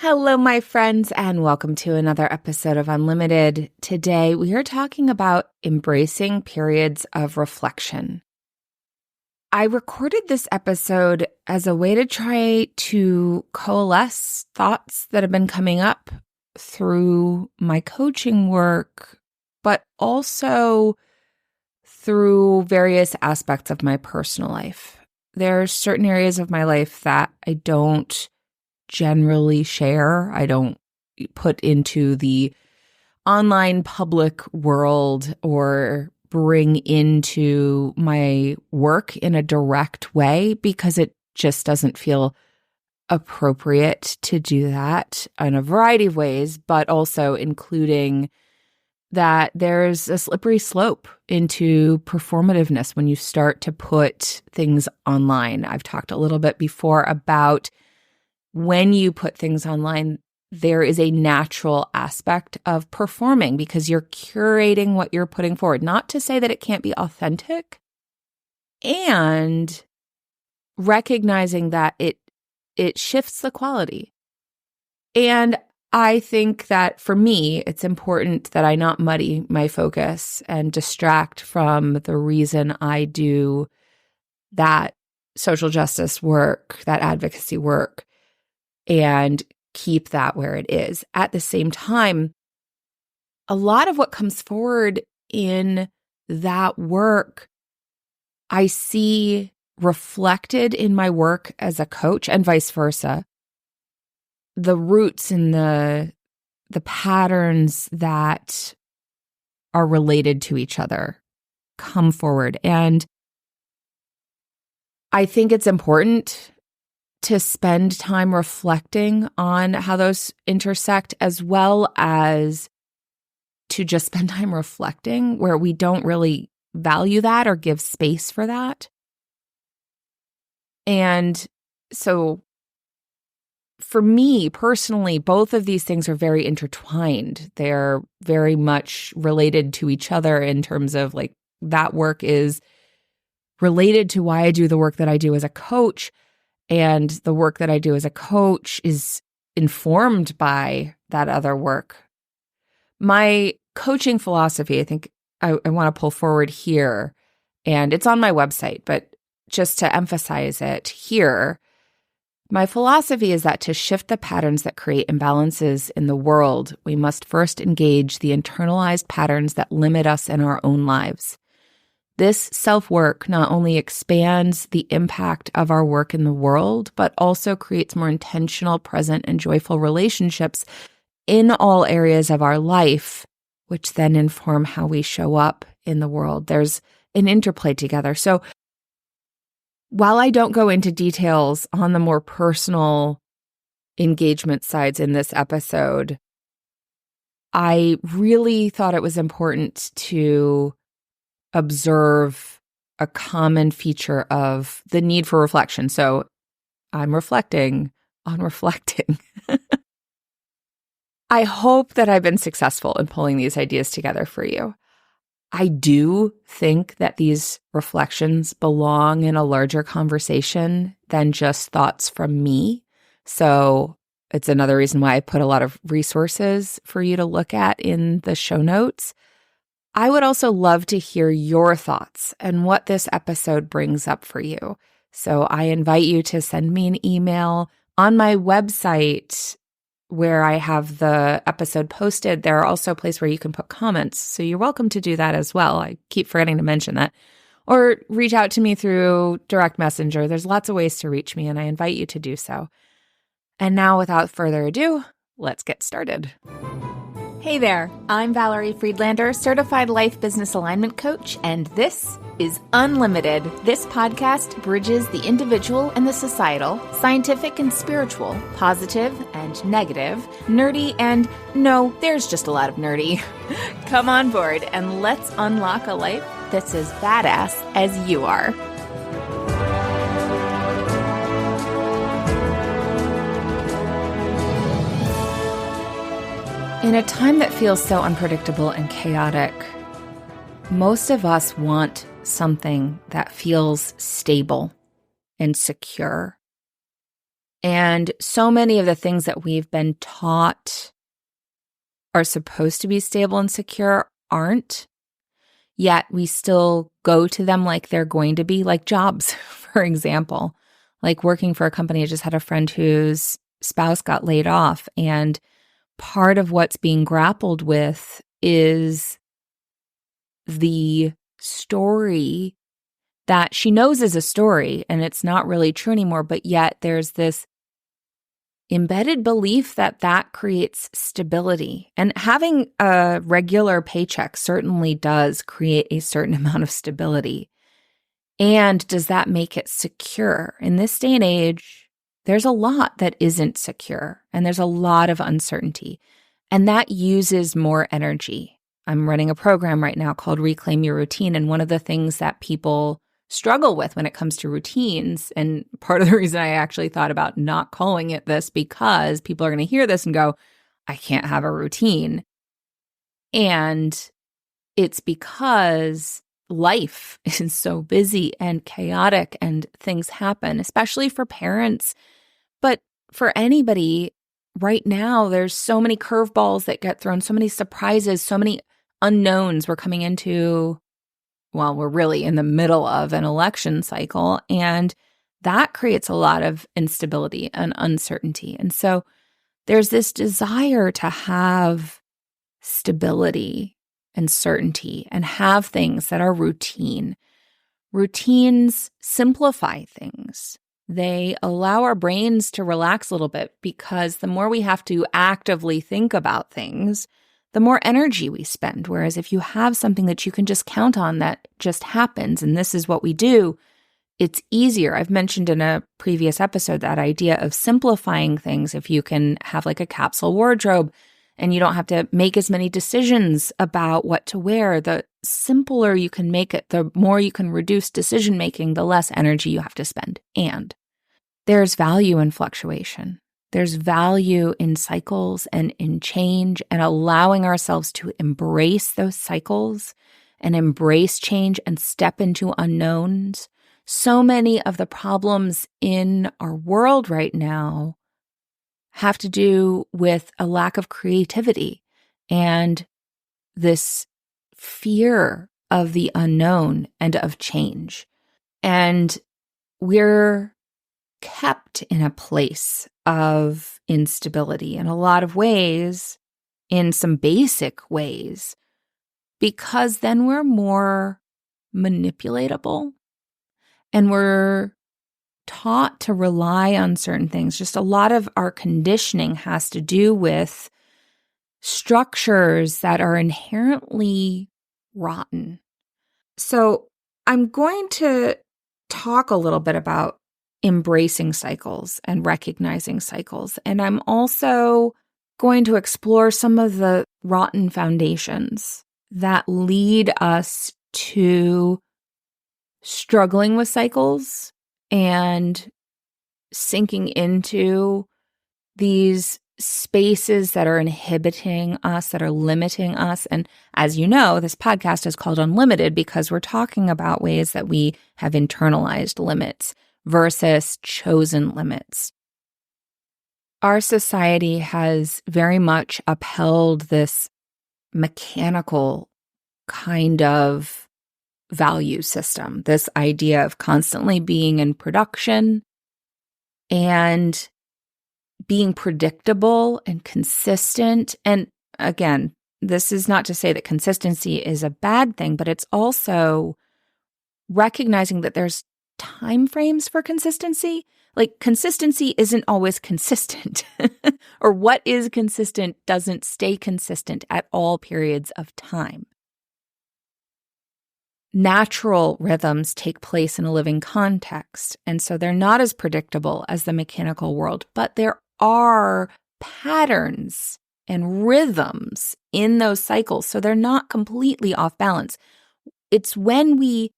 Hello, my friends, and welcome to another episode of Unlimited. Today, we are talking about embracing periods of reflection. I recorded this episode as a way to try to coalesce thoughts that have been coming up through my coaching work, but also through various aspects of my personal life. There are certain areas of my life that I don't generally share. I don't put into the online public world or bring into my work in a direct way because it just doesn't feel appropriate to do that in a variety of ways, but also including that there's a slippery slope into performativeness when you start to put things online. I've talked a little bit before about when you put things online, there is a natural aspect of performing because you're curating what you're putting forward. Not to say that it can't be authentic, and recognizing that it shifts the quality. And I think that for me, it's important that I not muddy my focus and distract from the reason I do that social justice work, that advocacy work, and keep that where it is. At the same time, a lot of what comes forward in that work, I see reflected in my work as a coach and vice versa. The roots and the patterns that are related to each other come forward. And I think it's important to spend time reflecting on how those intersect, as well as to just spend time reflecting where we don't really value that or give space for that. And so for me personally, both of these things are very intertwined. They're very much related to each other in terms of like that work is related to why I do the work that I do as a coach. And the work that I do as a coach is informed by that other work. My coaching philosophy, I think I want to pull forward here, and it's on my website, but just to emphasize it here, my philosophy is that to shift the patterns that create imbalances in the world, we must first engage the internalized patterns that limit us in our own lives. This self-work not only expands the impact of our work in the world, but also creates more intentional, present, and joyful relationships in all areas of our life, which then inform how we show up in the world. There's an interplay together. So while I don't go into details on the more personal engagement sides in this episode, I really thought it was important to observe a common feature of the need for reflection. So I'm reflecting on reflecting. I hope that I've been successful in pulling these ideas together for you. I do think that these reflections belong in a larger conversation than just thoughts from me. So it's another reason why I put a lot of resources for you to look at in the show notes. I would also love to hear your thoughts and what this episode brings up for you. So I invite you to send me an email on my website where I have the episode posted. There are also a place where you can put comments. So you're welcome to do that as well. I keep forgetting to mention that. Or reach out to me through direct messenger. There's lots of ways to reach me, and I invite you to do so. And now, without further ado, let's get started. Hey there, I'm Valerie Friedlander, Certified Life Business Alignment Coach, and this is Unlimited. This podcast bridges the individual and the societal, scientific and spiritual, positive and negative, nerdy and no, there's just a lot of nerdy. Come on board and let's unlock a life that's as badass as you are. In a time that feels so unpredictable and chaotic, most of us want something that feels stable and secure. And so many of the things that we've been taught are supposed to be stable and secure aren't, yet we still go to them like they're going to be, like jobs, for example. Like working for a company, I just had a friend whose spouse got laid off, and part of what's being grappled with is the story that she knows is a story and it's not really true anymore, but yet there's this embedded belief that that creates stability. And having a regular paycheck certainly does create a certain amount of stability. And does that make it secure? In this day and age, there's a lot that isn't secure, and there's a lot of uncertainty, and that uses more energy. I'm running a program right now called Reclaim Your Routine, and one of the things that people struggle with when it comes to routines, and part of the reason I actually thought about not calling it this, because people are going to hear this and go, I can't have a routine. And it's because life is so busy and chaotic and things happen, especially for parents. But for anybody right now, there's so many curveballs that get thrown, so many surprises, so many unknowns. We're coming into, well, we're really in the middle of an election cycle, and that creates a lot of instability and uncertainty. And so there's this desire to have stability and certainty and have things that are routine. Routines simplify things. They allow our brains to relax a little bit, because the more we have to actively think about things, the more energy we spend. Whereas if you have something that you can just count on that just happens, and this is what we do, it's easier. I've mentioned in a previous episode that idea of simplifying things. If you can have like a capsule wardrobe and you don't have to make as many decisions about what to wear, the simpler you can make it, the more you can reduce decision making, the less energy you have to spend. And there's value in fluctuation. There's value in cycles and in change, and allowing ourselves to embrace those cycles and embrace change and step into unknowns. So many of the problems in our world right now have to do with a lack of creativity and this fear of the unknown and of change. And we're kept in a place of instability in a lot of ways, in some basic ways, because then we're more manipulatable and we're taught to rely on certain things. Just a lot of our conditioning has to do with structures that are inherently rotten. So I'm going to talk a little bit about embracing cycles and recognizing cycles. And I'm also going to explore some of the rotten foundations that lead us to struggling with cycles and sinking into these spaces that are inhibiting us, that are limiting us. And as you know, this podcast is called Unlimited because we're talking about ways that we have internalized limits versus chosen limits. Our society has very much upheld this mechanical kind of value system, this idea of constantly being in production and being predictable and consistent. And again, this is not to say that consistency is a bad thing, but it's also recognizing that there's time frames for consistency. Like consistency isn't always consistent, or what is consistent doesn't stay consistent at all periods of time. Natural rhythms take place in a living context, and so they're not as predictable as the mechanical world, but there are patterns and rhythms in those cycles, so they're not completely off balance. It's when we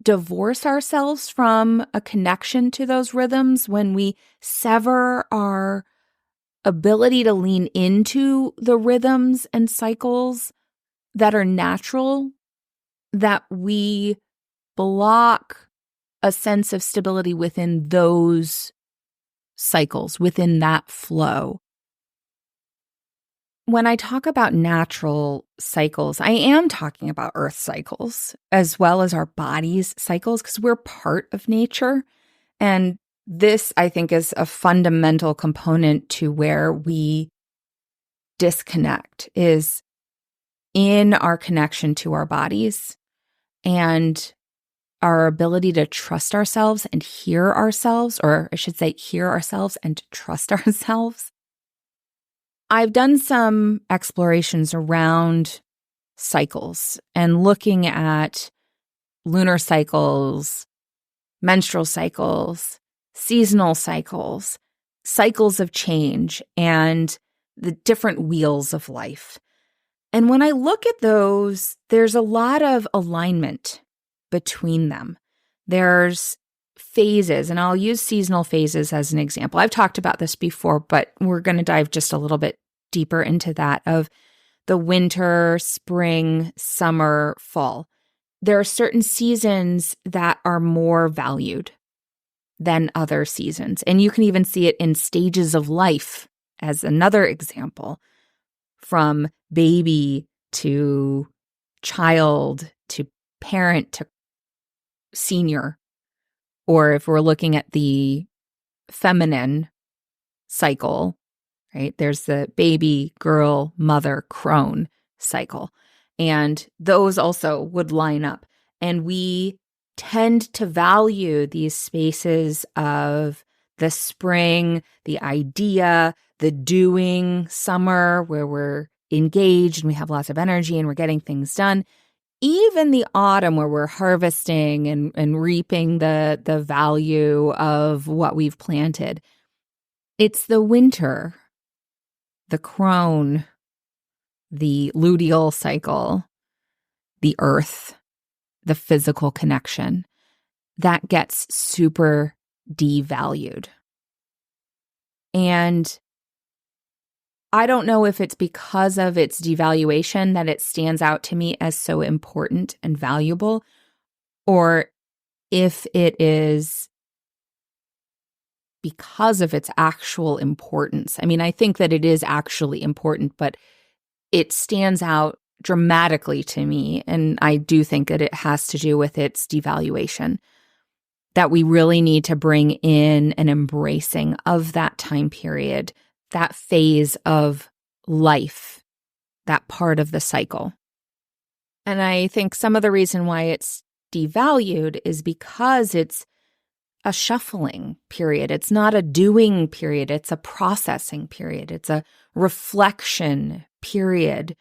divorce ourselves from a connection to those rhythms, when we sever our ability to lean into the rhythms and cycles that are natural, that we block a sense of stability within those cycles within that flow. When I talk about natural cycles, I am talking about earth cycles as well as our body's cycles because we're part of nature. And this, I think, is a fundamental component to where we disconnect, is in our connection to our bodies and our ability to trust ourselves and hear ourselves, or I should say hear ourselves and trust ourselves. I've done some explorations around cycles and looking at lunar cycles, menstrual cycles, seasonal cycles, cycles of change, and the different wheels of life. And when I look at those, there's a lot of alignment between them. There's phases, and I'll use seasonal phases as an example. I've talked about this before, but we're going to dive just a little bit deeper into that of the winter, spring, summer, fall. There are certain seasons that are more valued than other seasons. And you can even see it in stages of life as another example, from baby to child to parent to senior. Or if we're looking at the feminine cycle, right? There's the baby, girl, mother, crone cycle. And those also would line up. And we tend to value these spaces of the spring, the idea, the doing, summer, where we're engaged and we have lots of energy and we're getting things done. Even the autumn, where we're harvesting and reaping the value of what we've planted. It's the winter, the crone, the luteal cycle, the earth, the physical connection that gets super devalued. And I don't know if it's because of its devaluation that it stands out to me as so important and valuable, or if it is because of its actual importance. I mean, I think that it is actually important, but it stands out dramatically to me. And I do think that it has to do with its devaluation, that we really need to bring in an embracing of that time period, that phase of life, that part of the cycle. And I think some of the reason why it's devalued is because it's a shuffling period. It's not a doing period. It's a processing period. It's a reflection period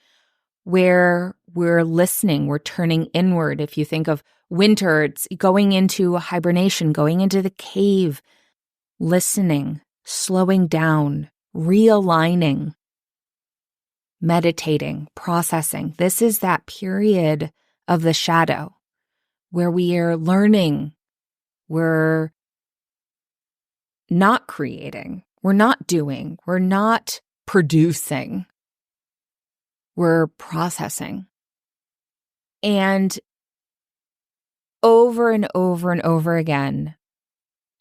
where we're listening, we're turning inward. If you think of winter, it's going into a hibernation, going into the cave, listening, slowing down, realigning, meditating, processing. This is that period of the shadow where we are learning, we're not creating, we're not doing, we're not producing, we're processing. And over and over and over again,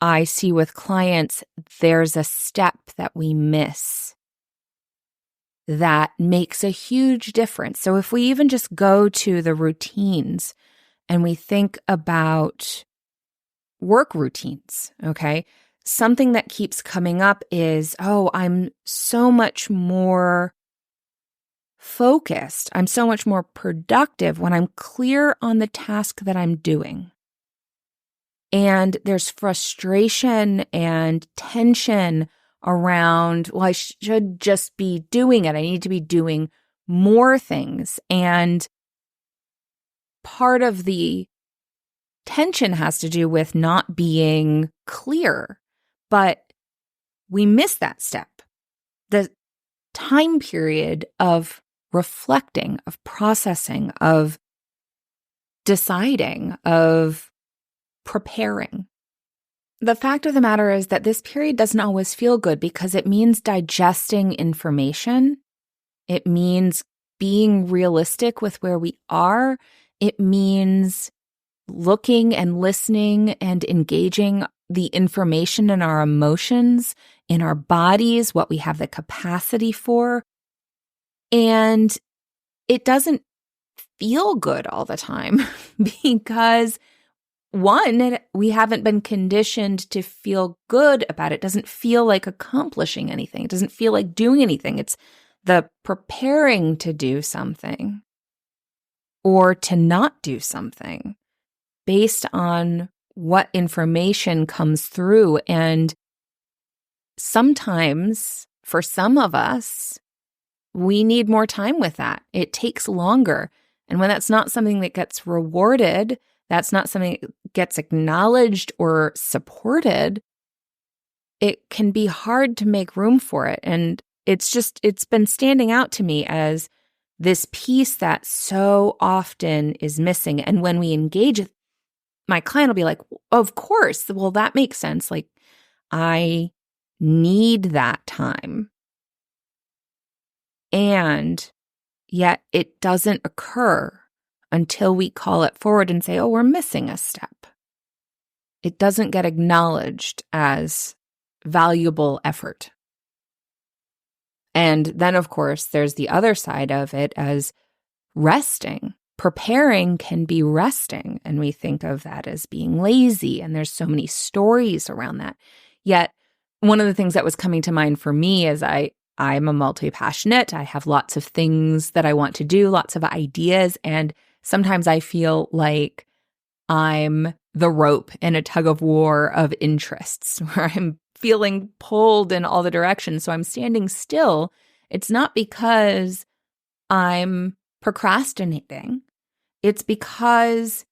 I see with clients, there's a step that we miss that makes a huge difference. So if we even just go to the routines and we think about work routines, okay? Something that keeps coming up is, oh, I'm so much more focused. I'm so much more productive when I'm clear on the task that I'm doing. And there's frustration and tension around, well, I should just be doing it. I need to be doing more things. And part of the tension has to do with not being clear, but we miss that step. The time period of reflecting, of processing, of deciding, of preparing. The fact of the matter is that this period doesn't always feel good because it means digesting information. It means being realistic with where we are. It means looking and listening and engaging the information in our emotions, in our bodies, what we have the capacity for. And it doesn't feel good all the time because one, we haven't been conditioned to feel good about it. It doesn't feel like accomplishing anything. It doesn't feel like doing anything. It's the preparing to do something or to not do something based on what information comes through. And sometimes, for some of us, we need more time with that. It takes longer. And when that's not something that gets rewarded, that's not something that gets acknowledged or supported, it can be hard to make room for it. And it's been standing out to me as this piece that so often is missing. And when we engage, my client will be like, of course, well, that makes sense. Like, I need that time. And yet it doesn't occur until we call it forward and say, oh, we're missing a step. It doesn't get acknowledged as valuable effort. And then, of course, there's the other side of it as resting. Preparing can be resting, and we think of that as being lazy, and there's so many stories around that. Yet, one of the things that was coming to mind for me is I'm a multi-passionate. I have lots of things that I want to do, lots of ideas, and sometimes I feel like I'm the rope in a tug of war of interests where I'm feeling pulled in all the directions. So I'm standing still. It's not because I'm procrastinating. It's because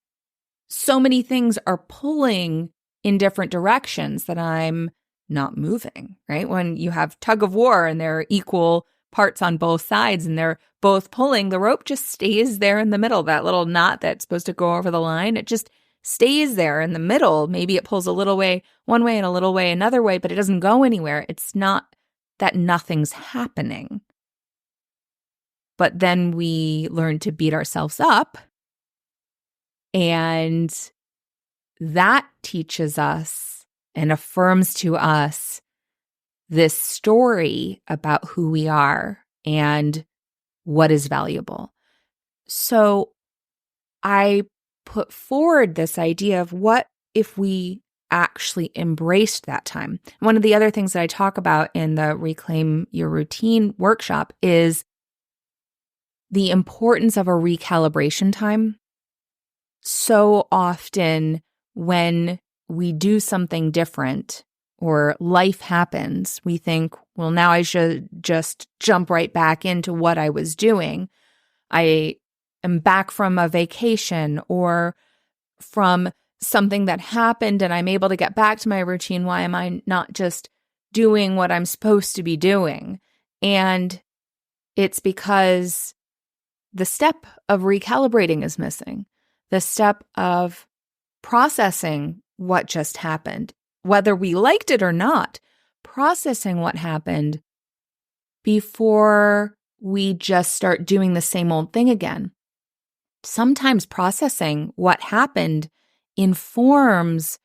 so many things are pulling in different directions that I'm not moving, right? When you have tug of war and there are equal parts on both sides and they're both pulling, the rope just stays there in the middle. That little knot that's supposed to go over the line, it just stays there in the middle. Maybe it pulls a little way one way and a little way another way, but it doesn't go anywhere. It's not that nothing's happening. But then we learn to beat ourselves up, and that teaches us and affirms to us this story about who we are and what is valuable. So I put forward this idea of what if we actually embraced that time. One of the other things that I talk about in the Reclaim Your Routine workshop is the importance of a recalibration time. So often when we do something different or life happens, we think, well, now I should just jump right back into what I was doing. I am back from a vacation or from something that happened and I'm able to get back to my routine. Why am I not just doing what I'm supposed to be doing? And it's because the step of recalibrating is missing. The step of processing what just happened, whether we liked it or not, processing what happened before we just start doing the same old thing again. Sometimes processing what happened informs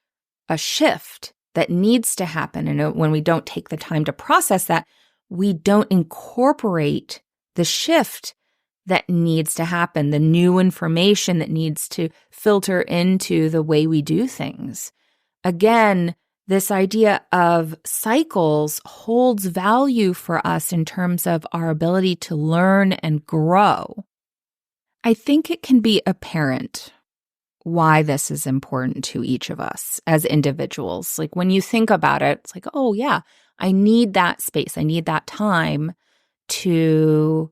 a shift that needs to happen. And when we don't take the time to process that, we don't incorporate the shift that needs to happen, the new information that needs to filter into the way we do things. Again, this idea of cycles holds value for us in terms of our ability to learn and grow. I think it can be apparent why this is important to each of us as individuals. Like when you think about it, it's like, oh yeah, I need that space. I need that time to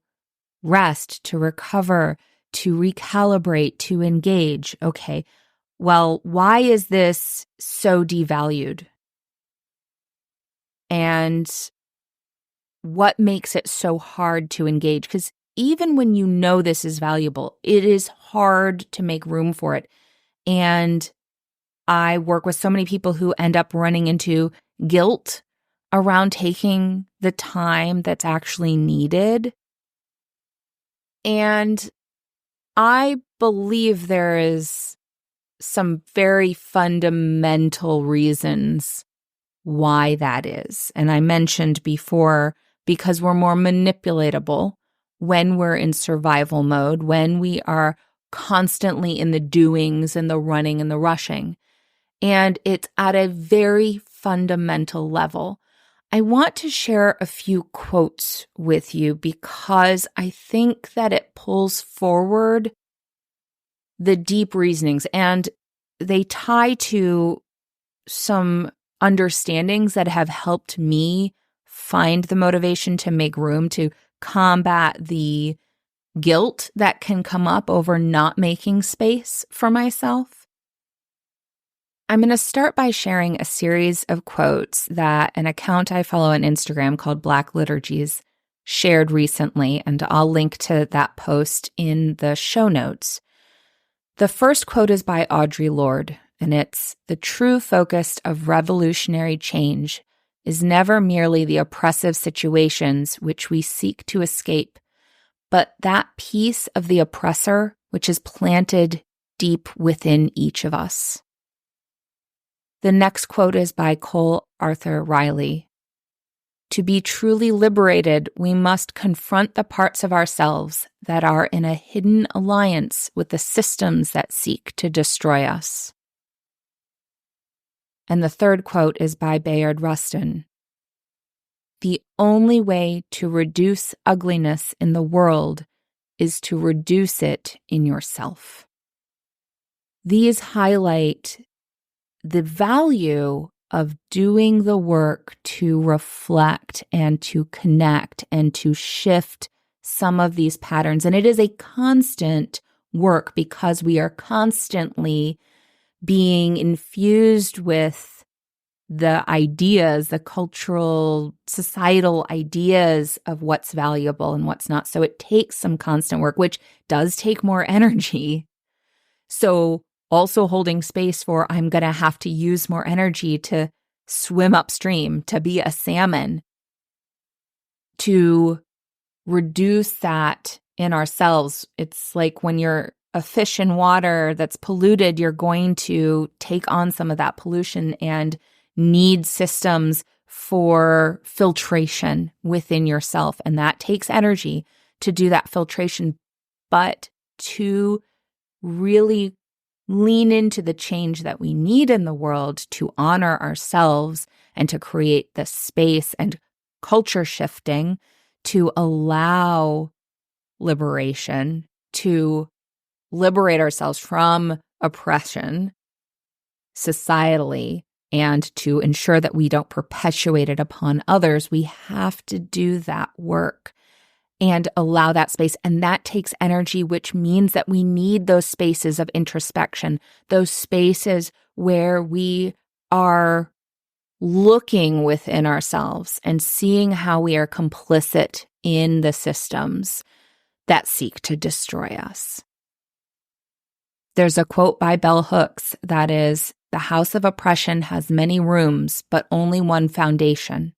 rest, to recover, to recalibrate, to engage. Okay, well, why is this so devalued? And what makes it so hard to engage? Because even when you know this is valuable, it is hard to make room for it. And I work with so many people who end up running into guilt around taking the time that's actually needed. And I believe there is some very fundamental reasons why that is. And I mentioned before, because we're more manipulatable when we're in survival mode, when we are constantly in the doings and the running and the rushing. And it's at a very fundamental level. I want to share a few quotes with you because I think that it pulls forward the deep reasonings, and they tie to some understandings that have helped me find the motivation to make room to combat the guilt that can come up over not making space for myself. I'm going to start by sharing a series of quotes that an account I follow on Instagram called Black Liturgies shared recently, and I'll link to that post in the show notes. The first quote is by Audre Lorde, and it's, "The true focus of revolutionary change is never merely the oppressive situations which we seek to escape, but that piece of the oppressor which is planted deep within each of us." The next quote is by Cole Arthur Riley. "To be truly liberated, we must confront the parts of ourselves that are in a hidden alliance with the systems that seek to destroy us." And the third quote is by Bayard Rustin. "The only way to reduce ugliness in the world is to reduce it in yourself." These highlight the value of doing the work to reflect and to connect and to shift some of these patterns. And it is a constant work because we are constantly being infused with the ideas, the cultural, societal ideas of what's valuable and what's not. So it takes some constant work, which does take more energy. So also holding space for, I'm going to have to use more energy to swim upstream, to be a salmon, to reduce that in ourselves. It's like when you're a fish in water that's polluted, you're going to take on some of that pollution and need systems for filtration within yourself. And that takes energy to do that filtration, but to really lean into the change that we need in the world to honor ourselves and to create the space and culture shifting to allow liberation, to liberate ourselves from oppression societally, and to ensure that we don't perpetuate it upon others. We have to do that work and allow that space. And that takes energy, which means that we need those spaces of introspection, those spaces where we are looking within ourselves and seeing how we are complicit in the systems that seek to destroy us. There's a quote by Bell Hooks that is, "The house of oppression has many rooms, but only one foundation.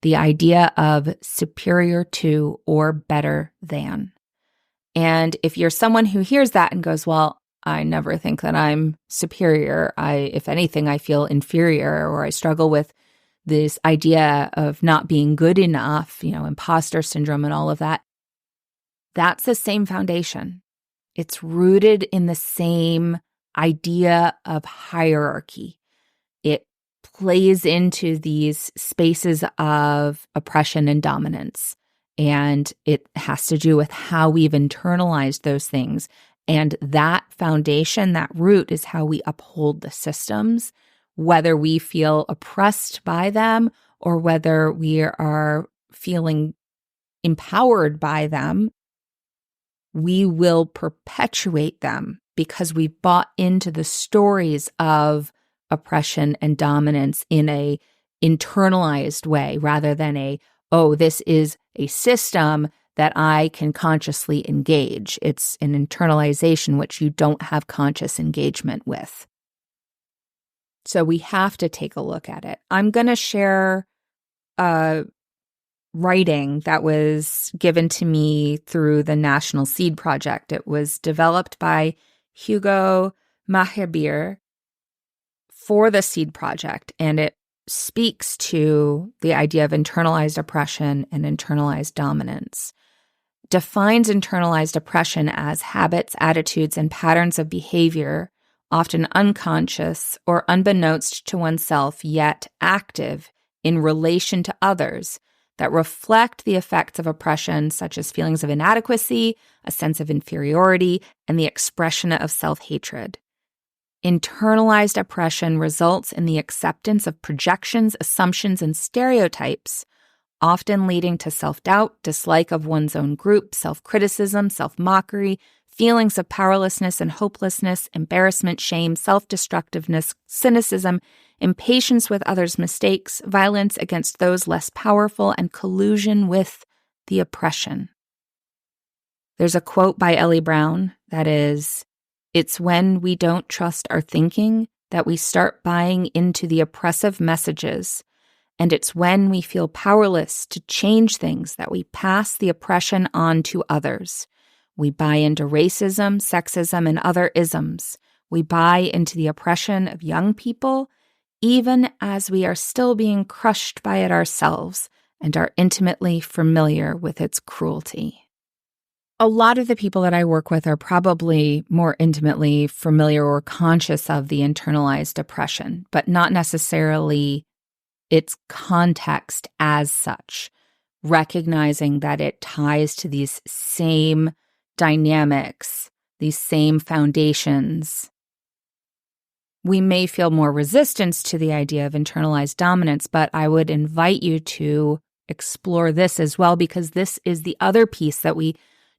The idea of superior to or better than." And if you're someone who hears that and goes, well, I never think that I'm superior. If anything, I feel inferior, or I struggle with this idea of not being good enough, imposter syndrome and all of that. That's the same foundation. It's rooted in the same idea of hierarchy. It plays into these spaces of oppression and dominance. And it has to do with how we've internalized those things. And that foundation, that root, is how we uphold the systems, whether we feel oppressed by them or whether we are feeling empowered by them. We will perpetuate them because we bought into the stories of oppression and dominance in a internalized way rather than this is a system that I can consciously engage. It's an internalization which you don't have conscious engagement with. So we have to take a look at it. I'm going to share writing that was given to me through the National Seed Project. It was developed by Hugo Mahabir for the Seed Project, and it speaks to the idea of internalized oppression and internalized dominance. Defines internalized oppression as habits, attitudes, and patterns of behavior, often unconscious or unbeknownst to oneself, yet active in relation to others, that reflect the effects of oppression, such as feelings of inadequacy, a sense of inferiority, and the expression of self-hatred. Internalized oppression results in the acceptance of projections, assumptions, and stereotypes, often leading to self-doubt, dislike of one's own group, self-criticism, self-mockery, feelings of powerlessness and hopelessness, embarrassment, shame, self-destructiveness, cynicism, impatience with others' mistakes, violence against those less powerful, and collusion with the oppression. There's a quote by Ellie Brown that is, "It's when we don't trust our thinking that we start buying into the oppressive messages, and it's when we feel powerless to change things that we pass the oppression on to others. We buy into racism, sexism, and other isms. We buy into the oppression of young people, even as we are still being crushed by it ourselves and are intimately familiar with its cruelty." A lot of the people that I work with are probably more intimately familiar or conscious of the internalized oppression, but not necessarily its context as such, recognizing that it ties to these same dynamics, these same foundations. We may feel more resistance to the idea of internalized dominance, but I would invite you to explore this as well, because this is the other piece that we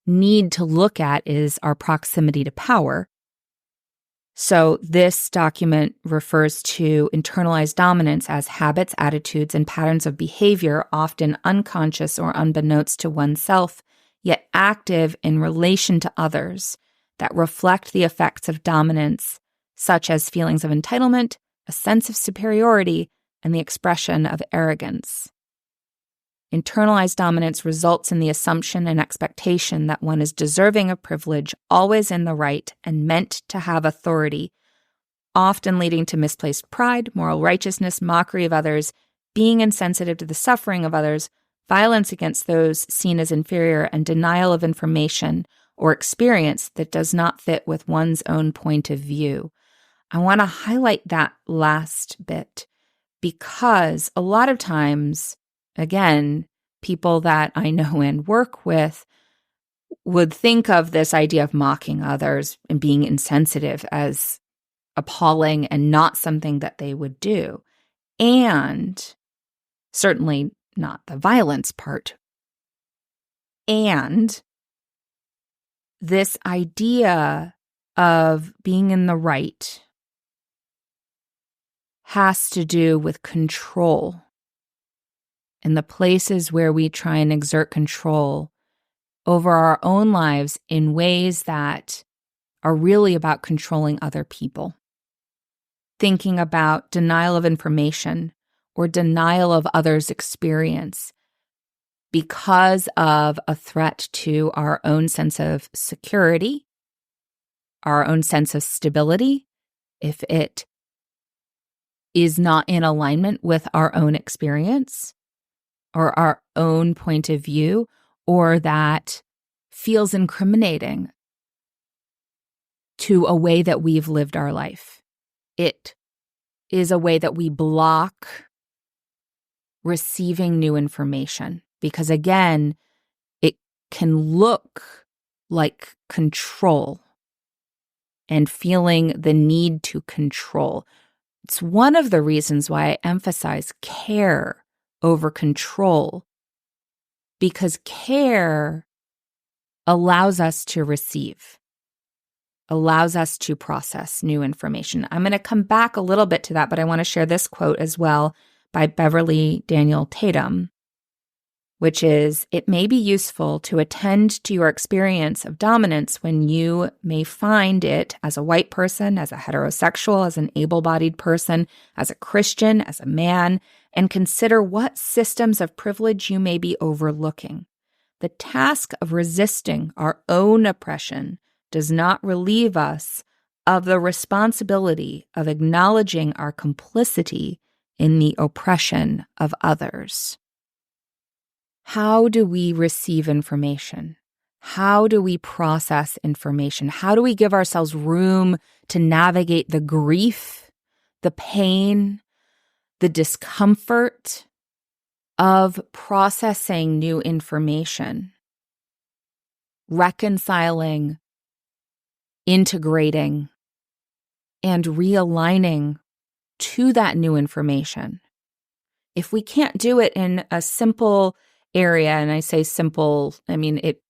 need to look at, is our proximity to power. So this document refers to internalized dominance as habits, attitudes, and patterns of behavior, often unconscious or unbeknownst to oneself, yet active in relation to others, that reflect the effects of dominance, such as feelings of entitlement, a sense of superiority, and the expression of arrogance. Internalized dominance results in the assumption and expectation that one is deserving of privilege, always in the right, and meant to have authority, often leading to misplaced pride, moral righteousness, mockery of others, being insensitive to the suffering of others, violence against those seen as inferior, and denial of information or experience that does not fit with one's own point of view. I want to highlight that last bit because a lot of times, again, people that I know and work with would think of this idea of mocking others and being insensitive as appalling and not something that they would do. And certainly not the violence part. And this idea of being in the right has to do with control. And the places where we try and exert control over our own lives in ways that are really about controlling other people. Thinking about denial of information or denial of others' experience because of a threat to our own sense of security, our own sense of stability, if it is not in alignment with our own experience or our own point of view, or that feels incriminating to a way that we've lived our life. It is a way that we block receiving new information because, again, it can look like control and feeling the need to control. It's one of the reasons why I emphasize care over control, because care allows us to receive, allows us to process new information. I'm going to come back a little bit to that, but I want to share this quote as well by Beverly Daniel Tatum, which is, "It may be useful to attend to your experience of dominance when you may find it as a white person, as a heterosexual, as an able-bodied person, as a Christian, as a man, and consider what systems of privilege you may be overlooking. The task of resisting our own oppression does not relieve us of the responsibility of acknowledging our complicity in the oppression of others. How do we receive information? How do we process information? How do we give ourselves room to navigate the grief, the pain, the discomfort of processing new information, reconciling, integrating, and realigning to that new information? If we can't do it in a simple area, and I say simple, I mean, it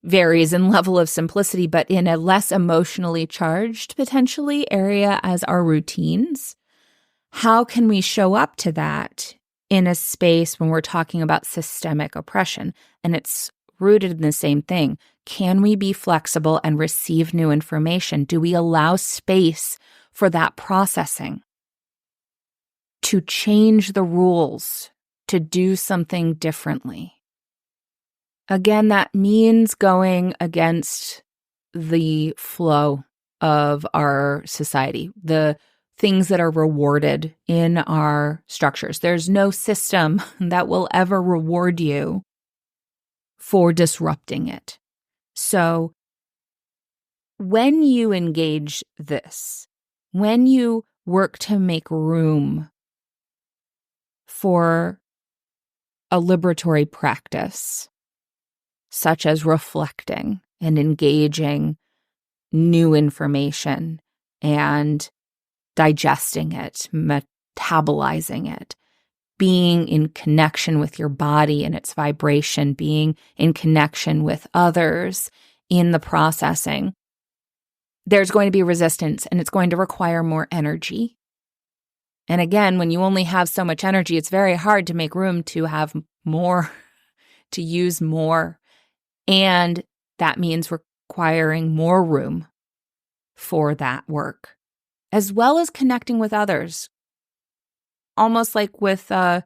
varies in level of simplicity, but in a less emotionally charged, potentially, area as our routines, how can we show up to that in a space when we're talking about systemic oppression? And it's rooted in the same thing. Can we be flexible and receive new information? Do we allow space for that processing? To change the rules, to do something differently. Again, that means going against the flow of our society, the things that are rewarded in our structures. There's no system that will ever reward you for disrupting it. So when you engage this, when you work to make room for a liberatory practice, such as reflecting and engaging new information and digesting it, metabolizing it, being in connection with your body and its vibration, being in connection with others in the processing, there's going to be resistance and it's going to require more energy. And again, when you only have so much energy, it's very hard to make room to have more, to use more. And that means requiring more room for that work, as well as connecting with others. Almost like with a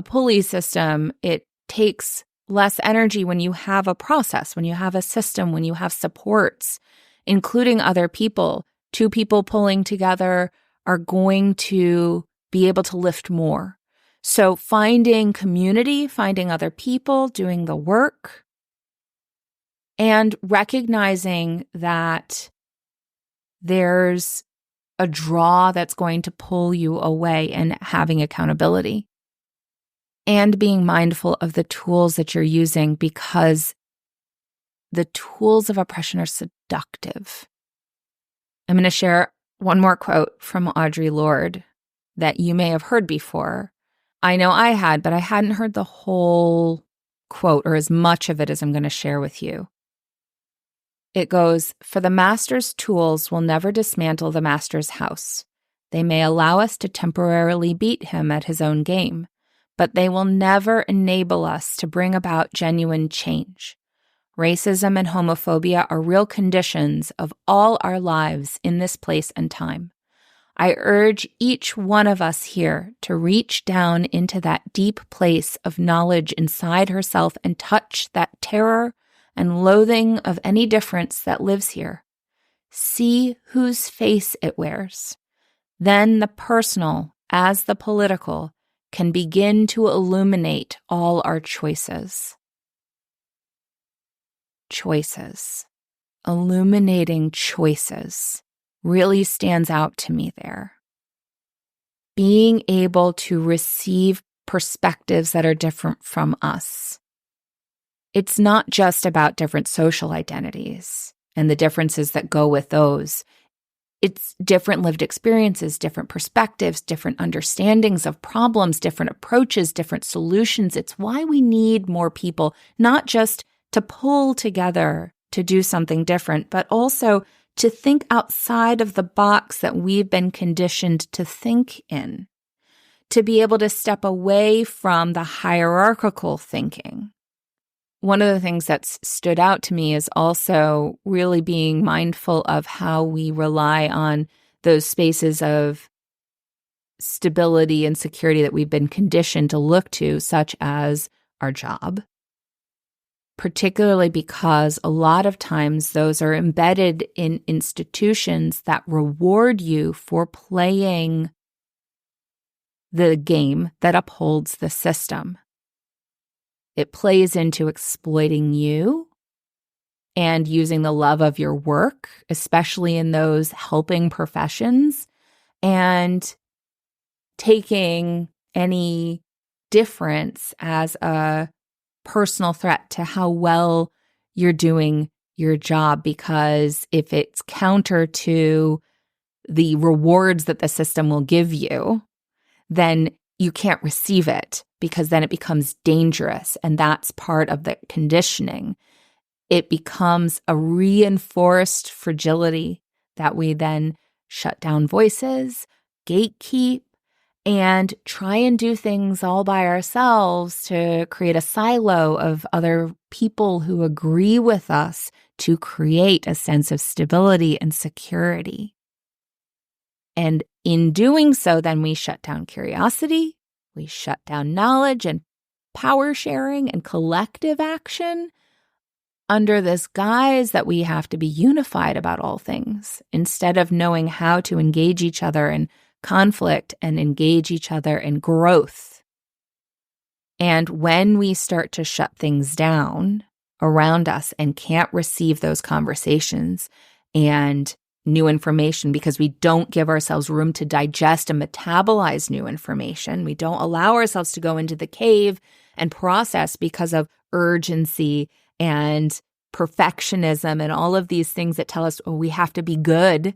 pulley system, it takes less energy when you have a process, when you have a system, when you have supports, including other people. Two people pulling together are going to be able to lift more. So finding community, finding other people, doing the work, and recognizing that there's a draw that's going to pull you away, and having accountability. And being mindful of the tools that you're using, because the tools of oppression are seductive. I'm going to share one more quote from Audre Lorde that you may have heard before. I know I had, but I hadn't heard the whole quote or as much of it as I'm going to share with you. It goes, "For the master's tools will never dismantle the master's house. They may allow us to temporarily beat him at his own game, but they will never enable us to bring about genuine change. Racism and homophobia are real conditions of all our lives in this place and time. I urge each one of us here to reach down into that deep place of knowledge inside herself and touch that terror and loathing of any difference that lives here. See whose face it wears. Then the personal, as the political, can begin to illuminate all our choices." Choices. Illuminating choices really stands out to me there. Being able to receive perspectives that are different from us. It's not just about different social identities and the differences that go with those. It's different lived experiences, different perspectives, different understandings of problems, different approaches, different solutions. It's why we need more people, not just to pull together to do something different, but also to think outside of the box that we've been conditioned to think in, to be able to step away from the hierarchical thinking. One of the things that's stood out to me is also really being mindful of how we rely on those spaces of stability and security that we've been conditioned to look to, such as our job, particularly because a lot of times those are embedded in institutions that reward you for playing the game that upholds the system. It plays into exploiting you and using the love of your work, especially in those helping professions, and taking any difference as a personal threat to how well you're doing your job, because if it's counter to the rewards that the system will give you, then you can't receive it, because then it becomes dangerous, and that's part of the conditioning. It becomes a reinforced fragility that we then shut down voices, gatekeep, and try and do things all by ourselves to create a silo of other people who agree with us to create a sense of stability and security. And in doing so, then we shut down curiosity, we shut down knowledge and power sharing and collective action under this guise that we have to be unified about all things, instead of knowing how to engage each other in conflict and engage each other in growth. And when we start to shut things down around us and can't receive those conversations and new information because we don't give ourselves room to digest and metabolize new information, we don't allow ourselves to go into the cave and process because of urgency and perfectionism and all of these things that tell us, oh, we have to be good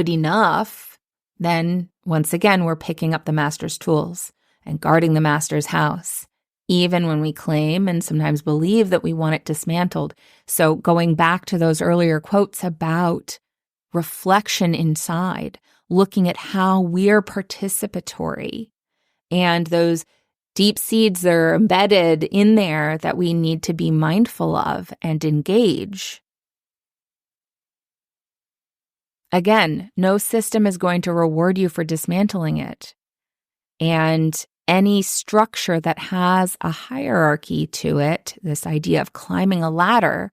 enough, then once again, we're picking up the master's tools and guarding the master's house, even when we claim and sometimes believe that we want it dismantled. So going back to those earlier quotes about reflection inside, looking at how we're participatory, and those deep seeds that are embedded in there that we need to be mindful of and engage. Again, no system is going to reward you for dismantling it. And any structure that has a hierarchy to it, this idea of climbing a ladder,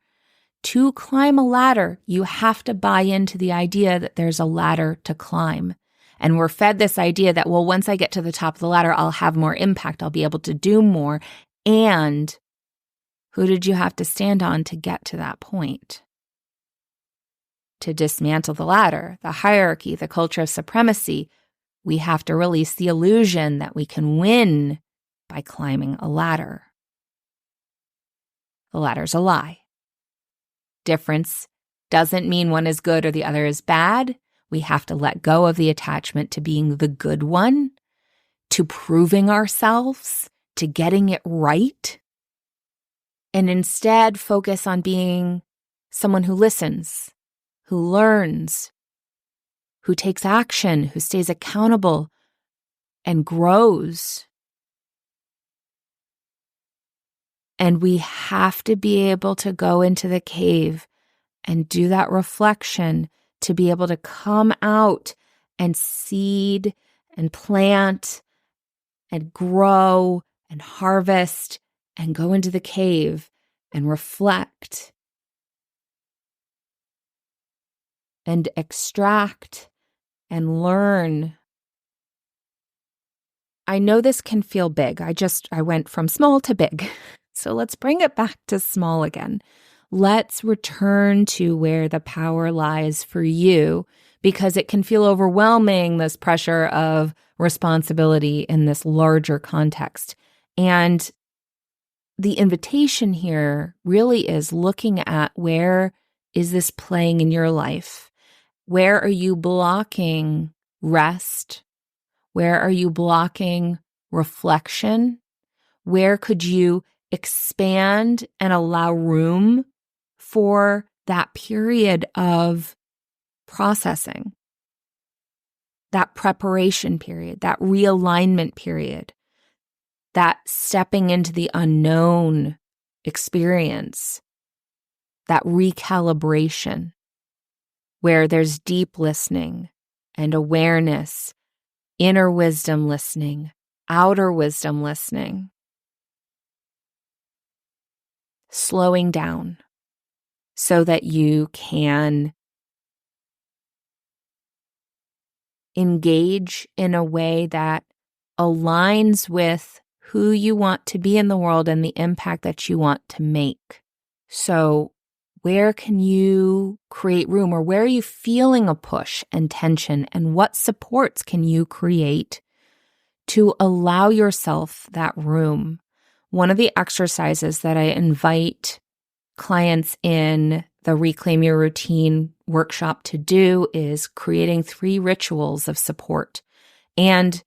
to climb a ladder, you have to buy into the idea that there's a ladder to climb. And we're fed this idea that, well, once I get to the top of the ladder, I'll have more impact. I'll be able to do more. And who did you have to stand on to get to that point? To dismantle the ladder, the hierarchy, the culture of supremacy, we have to release the illusion that we can win by climbing a ladder. The ladder's a lie. Difference doesn't mean one is good or the other is bad. We have to let go of the attachment to being the good one, to proving ourselves, to getting it right, and instead focus on being someone who listens, who learns, who takes action, who stays accountable and grows. And we have to be able to go into the cave and do that reflection to be able to come out and seed and plant and grow and harvest and go into the cave and reflect and extract and learn. I know this can feel big. I went from small to big. So let's bring it back to small again. Let's return to where the power lies for you, because it can feel overwhelming, this pressure of responsibility in this larger context. And the invitation here really is looking at, where is this playing in your life? Where are you blocking rest? Where are you blocking reflection? Where could you expand and allow room for that period of processing, that preparation period, that realignment period, that stepping into the unknown experience, that recalibration, where there's deep listening and awareness, inner wisdom listening, outer wisdom listening. slowing down so that you can engage in a way that aligns with who you want to be in the world and the impact that you want to make. So where can you create room, or where are you feeling a push and tension, and what supports can you create to allow yourself that room? One of the exercises that I invite clients in the Reclaim Your Routine workshop to do is creating 3 rituals of support. And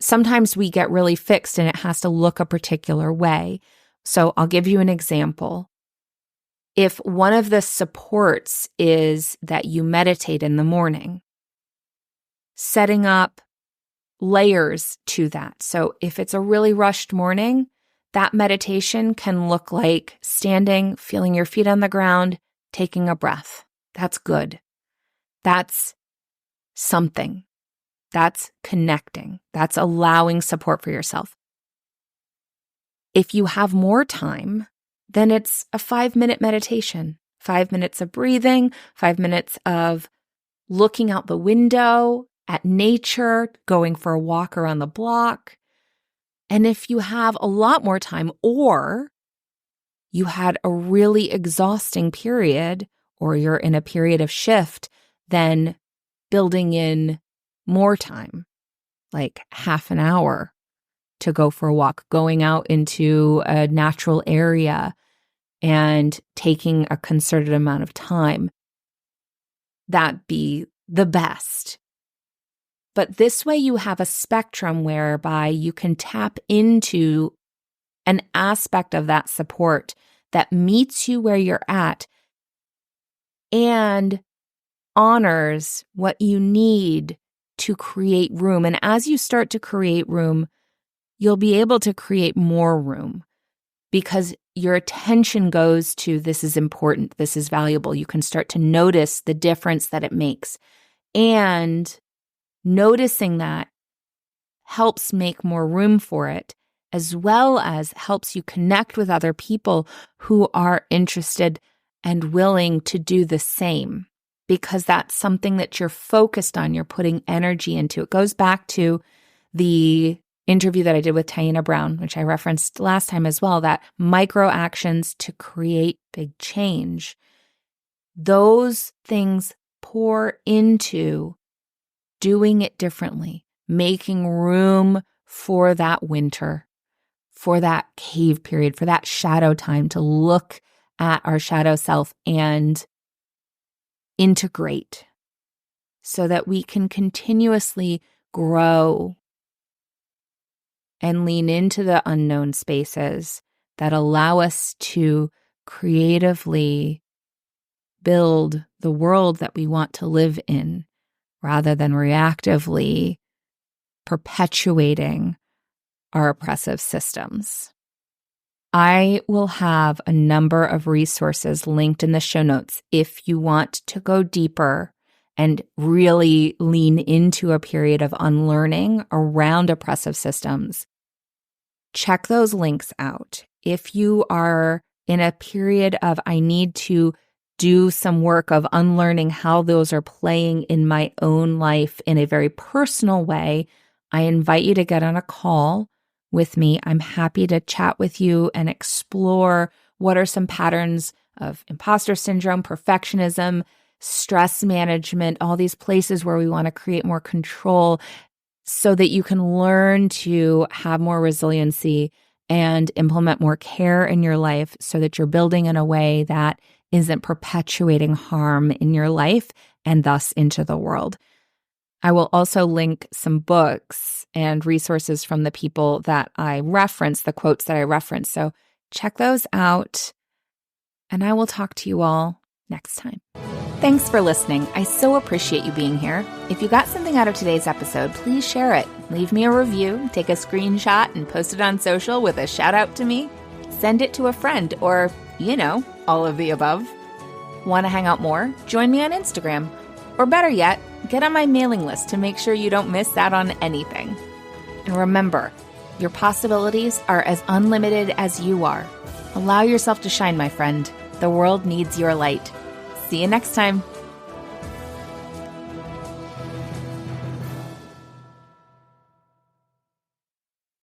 sometimes we get really fixed and it has to look a particular way. So I'll give you an example. If one of the supports is that you meditate in the morning, setting up layers to that. So if it's a really rushed morning, that meditation can look like standing, feeling your feet on the ground, taking a breath. That's good. That's something. That's connecting. That's allowing support for yourself. If you have more time, then it's a 5-minute meditation, 5 minutes of breathing, 5 minutes of looking out the window at nature, going for a walk around the block. And if you have a lot more time, or you had a really exhausting period, or you're in a period of shift, then building in more time, like half an hour to go for a walk, going out into a natural area and taking a concerted amount of time. That'd be the best. But this way you have a spectrum whereby you can tap into an aspect of that support that meets you where you're at and honors what you need to create room. And as you start to create room, you'll be able to create more room because your attention goes to this is important, this is valuable. You can start to notice the difference that it makes. And noticing that helps make more room for it, as well as helps you connect with other people who are interested and willing to do the same, because that's something that you're focused on, you're putting energy into. It goes back to the interview that I did with Taina Brown, which I referenced last time as well, that micro actions to create big change. Those things pour into doing it differently, making room for that winter, for that cave period, for that shadow time to look at our shadow self and integrate so that we can continuously grow and lean into the unknown spaces that allow us to creatively build the world that we want to live in, rather than reactively perpetuating our oppressive systems. I will have a number of resources linked in the show notes if you want to go deeper and really lean into a period of unlearning around oppressive systems. Check those links out. If you are in a period of I need to do some work of unlearning how those are playing in my own life in a very personal way, I invite you to get on a call with me. I'm happy to chat with you and explore what are some patterns of imposter syndrome, perfectionism, stress management, all these places where we want to create more control so that you can learn to have more resiliency and implement more care in your life so that you're building in a way that isn't perpetuating harm in your life and thus into the world. I will also link some books and resources from the people that I reference, the quotes that I reference. So check those out, and I will talk to you all next time. Thanks for listening. I so appreciate you being here. If you got something out of today's episode, please share it. Leave me a review, take a screenshot, and post it on social with a shout out to me. Send it to a friend or, all of the above. Want to hang out more? Join me on Instagram. Or better yet, get on my mailing list to make sure you don't miss out on anything. And remember, your possibilities are as unlimited as you are. Allow yourself to shine, my friend. The world needs your light. See you next time.